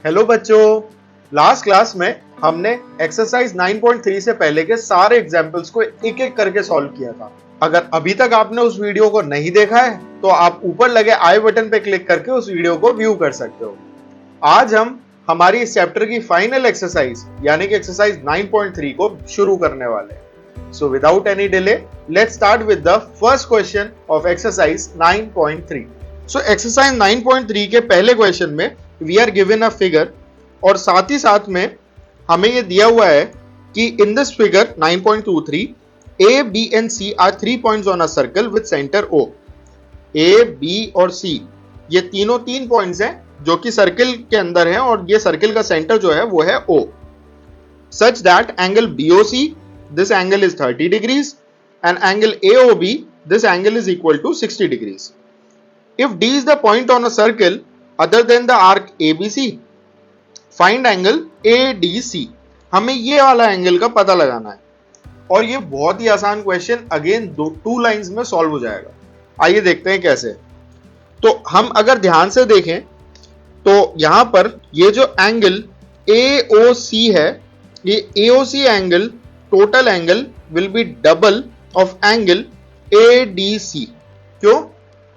Hello बच्चों, last class में हमने एक्सरसाइज 9.3 से पहले के सारे एग्जाम्पल्स को एक एक करके सॉल्व किया था। अगर अभी तक आपने उस वीडियो को नहीं देखा है तो आप ऊपर लगे आई बटन पे क्लिक करके उस वीडियो को व्यू कर सकते हो। आज हम हमारी इस चैप्टर की फाइनल एक्सरसाइज यानी कि एक्सरसाइज 9.3 को शुरू करने वाले हैं। So without any delay let's start with the first question of exercise 9.3। So exercise 9.3 के पहले क्वेश्चन में we are given a figure और साथ ही साथ में हमें यह दिया हुआ है कि in this figure 9.23 A, B and C are 3 points on a circle with center O. A, B और C ये तीनों 3 पॉइंट्स हैं जो कि सर्किल के अंदर हैं और ये सर्किल का सेंटर जो है वो है O. Such that angle BOC this angle is 30 degrees and angle AOB this angle is equal to 60 degrees. If D is the point on a circle other than the arc ABC, find angle ADC. हमें ये वाला angle का पता लगाना है और ये बहुत ही आसान क्वेश्चन अगेन 2 लाइंस में सॉल्व हो जाएगा। आइए देखते हैं कैसे। तो हम अगर ध्यान से देखें तो यहां पर ये जो एंगल AOC है, ये AOC angle total angle will be double of angle ADC। क्यों?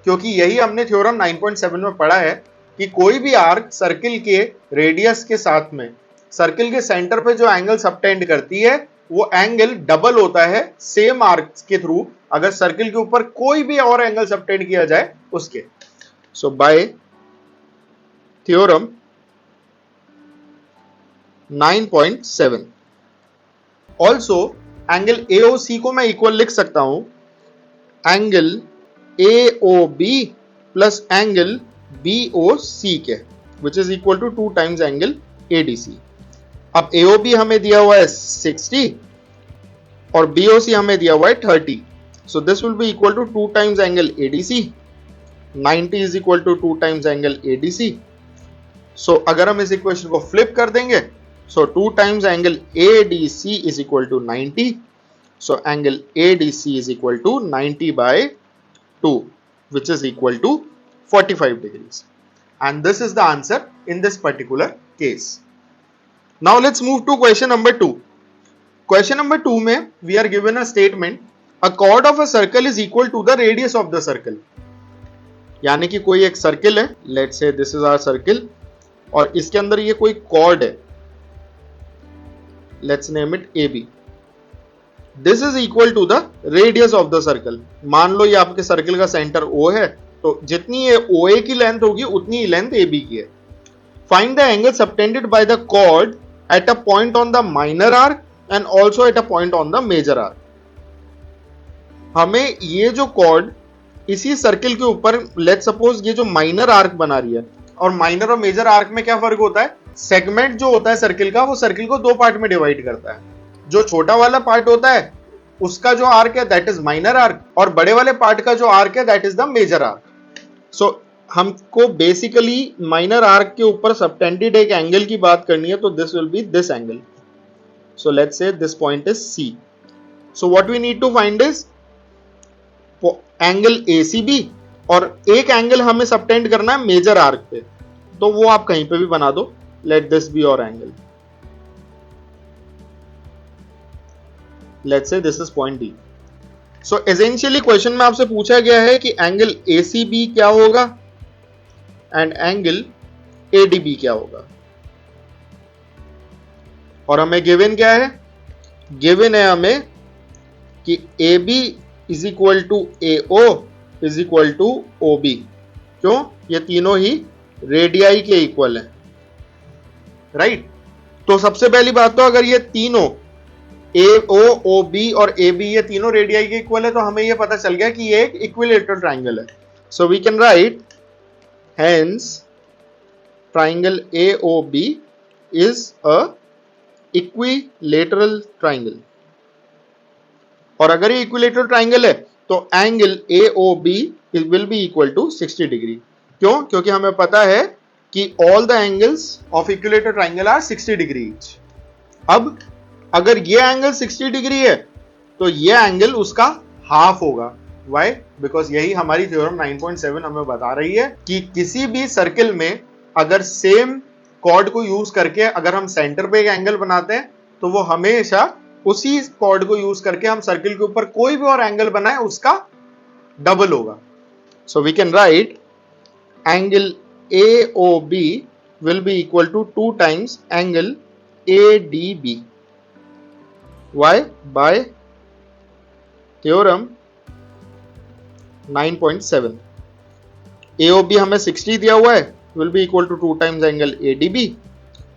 क्योंकि यही हमने थ्योरम 9.7 में पढ़ा है कि कोई भी आर्क सर्किल के रेडियस के साथ में सर्किल के सेंटर पे जो एंगल सबटेंड करती है वो एंगल डबल होता है सेम आर्क के थ्रू अगर सर्किल के ऊपर कोई भी और एंगल सबटेंड किया जाए उसके। So by theorem 9.7 also angle AOC को मैं इक्वल लिख सकता हूं angle AOB plus angle BOC के which is equal to 2 times angle ADC। अब AOB हमें दिया हुआ है 60 और BOC हमें दिया हुआ है 30। So this will be equal to 2 times angle ADC। 90 is equal to 2 times angle ADC। So अगर हम इस इक्वेशन को फ्लिप कर देंगे so 2 times angle ADC is equal to 90। So angle ADC is equal to 90 by 2 which is equal to 45 degrees, and this is the answer in this particular case. Now let's move to question number 2. Question number 2 में we are given a statement a chord of a circle is equal to the radius of the circle. यानी कि कोई एक circle है, let's say this is our circle और इसके अंदर ये कोई chord है, let's name it AB. This is equal to the radius of the circle. मान लो ये आपके सर्किल का सेंटर O है तो जितनी ये OA की लेंथ होगी उतनी ही लेंथ AB की है। Find the angle subtended by the chord at a point on the minor arc and also at a point on the major arc. हमें ये जो chord इसी सर्किल के ऊपर let's suppose ये जो माइनर आर्क बना रही है और माइनर और मेजर आर्क में क्या फर्क होता है? सेगमेंट जो होता है सर्किल का वो सर्किल को 2 पार्ट में डिवाइड करता है। जो छोटा वाला पार्ट होता है उसका जो आर्क है दैट इज माइनर आर्क और बड़े वाले पार्ट का जो आर्क है that is the major arc. So हमको बेसिकली माइनर आर्क के ऊपर सबटेंडेड एक एंगल की बात करनी है तो this will be this angle. So let's say this point is C. So what we need to find is angle ACB और एक एंगल हमें सबटेंड करना है मेजर आर्क पे, तो वो आप कहीं पे भी बना दो। Let this be your angle. Let's say this is point D. So essentially question में आपसे पूछा गया है कि एंगल ACB क्या होगा एंड एंगल ADB क्या होगा और हमें गिवन क्या है? गिवन है हमें कि AB is equal to AO is equal to OB। क्यों? ये तीनों ही रेडियाई के इक्वल है, राइट? तो सबसे पहली बात तो अगर ये तीनों AO, OB और AB ये तीनों रेडियाई के इक्वल है तो हमें ये पता चल गया कि ये एक इक्विलेटरल ट्राइंगल है। So we can write hence triangle AOB is a equilateral triangle. और अगर ये इक्विलेटरल ट्राइंगल है तो angle AOB will be equal to 60 degree. क्यों? क्योंकि हमें पता है कि all the angles of equilateral triangle are 60 degree each. अब अगर ये एंगल 60 डिग्री है तो ये एंगल उसका हाफ होगा। व्हाई? बिकॉज यही हमारी थ्योरम 9.7 हमें बता रही है कि किसी भी सर्किल में अगर सेम कॉर्ड को यूज करके अगर हम सेंटर पे एक एंगल बनाते हैं तो वो हमेशा उसी कॉर्ड को यूज करके हम सर्किल के ऊपर कोई भी और एंगल बनाए उसका डबल होगा. So we can write angle AOB will be equal to 2 times angle ADB. Why? By theorem 9.7. AOB हमें 60 दिया हुआ है, will be equal to 2 times angle ADB.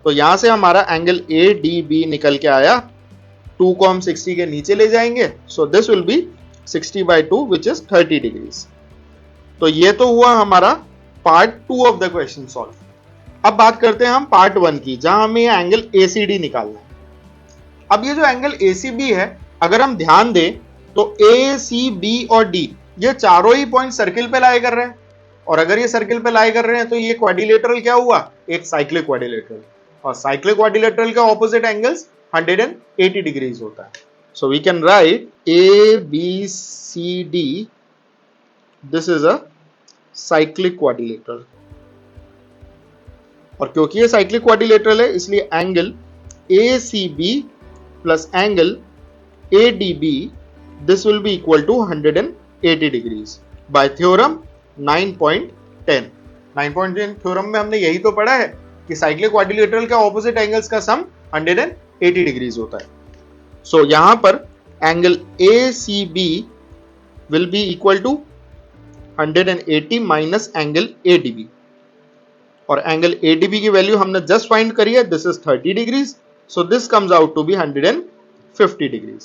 तो यहां से हमारा एंगल ADB निकल के आया, 2 को हम 60 के नीचे ले जाएंगे, so this will be 60 by 2 which is 30 degrees. तो ये तो हुआ हमारा part 2 of the question solve. अब बात करते हैं हम पार्ट 1 की, जहां हमें ये एंगल ACD निकालना है. अब ये जो एंगल ACB है, अगर हम ध्यान दें तो A, C, B और D ये चारों ही पॉइंट सर्किल पे लाई कर रहे हैं, और अगर ये सर्किल पे लाई कर रहे हैं तो ये क्वाड्रिलेटरल क्या हुआ, एक साइक्लिक क्वाड्रिलेटरल, और साइक्लिक क्वाड्रिलेटरल का ऑपोजिट एंगल्स 180 डिग्रीज होता है. So we can write ABCD, this is a cyclic quadrilateral, और क्योंकि ये साइक्लिक क्वाड्रिलेटरल है इसलिए angle ACB plus angle ADB this will be equal to 180 degrees by theorem 9.10. 9.10 theorem में हमने यही तो पढ़ा है कि साइक्लिक क्वाड्रिलेटरल का ऑपोजिट एंगल्स का सम 180 डिग्रीज होता है. सो यहां पर angle ACB will be equal to 180 minus angle ADB, और एंगल ADB की वैल्यू हमने जस्ट फाइंड करी है, this is 30 degrees, so this comes out to be 150 degrees.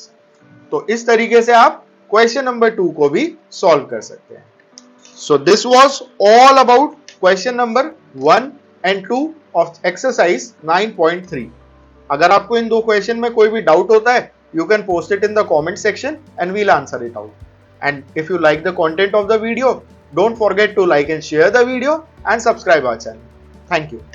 तो इस तरीके से आप क्वेश्चन नंबर 2 को भी सॉल्व कर सकते हैं. So this was all about question number 1 and 2 of exercise 9.3. अगर आपको इन दो क्वेश्चन में कोई भी डाउट होता है, you can post it in the comment section and we'll answer it out. And if you like the content of the video, don't forget to like and share the video and subscribe our channel. Thank you.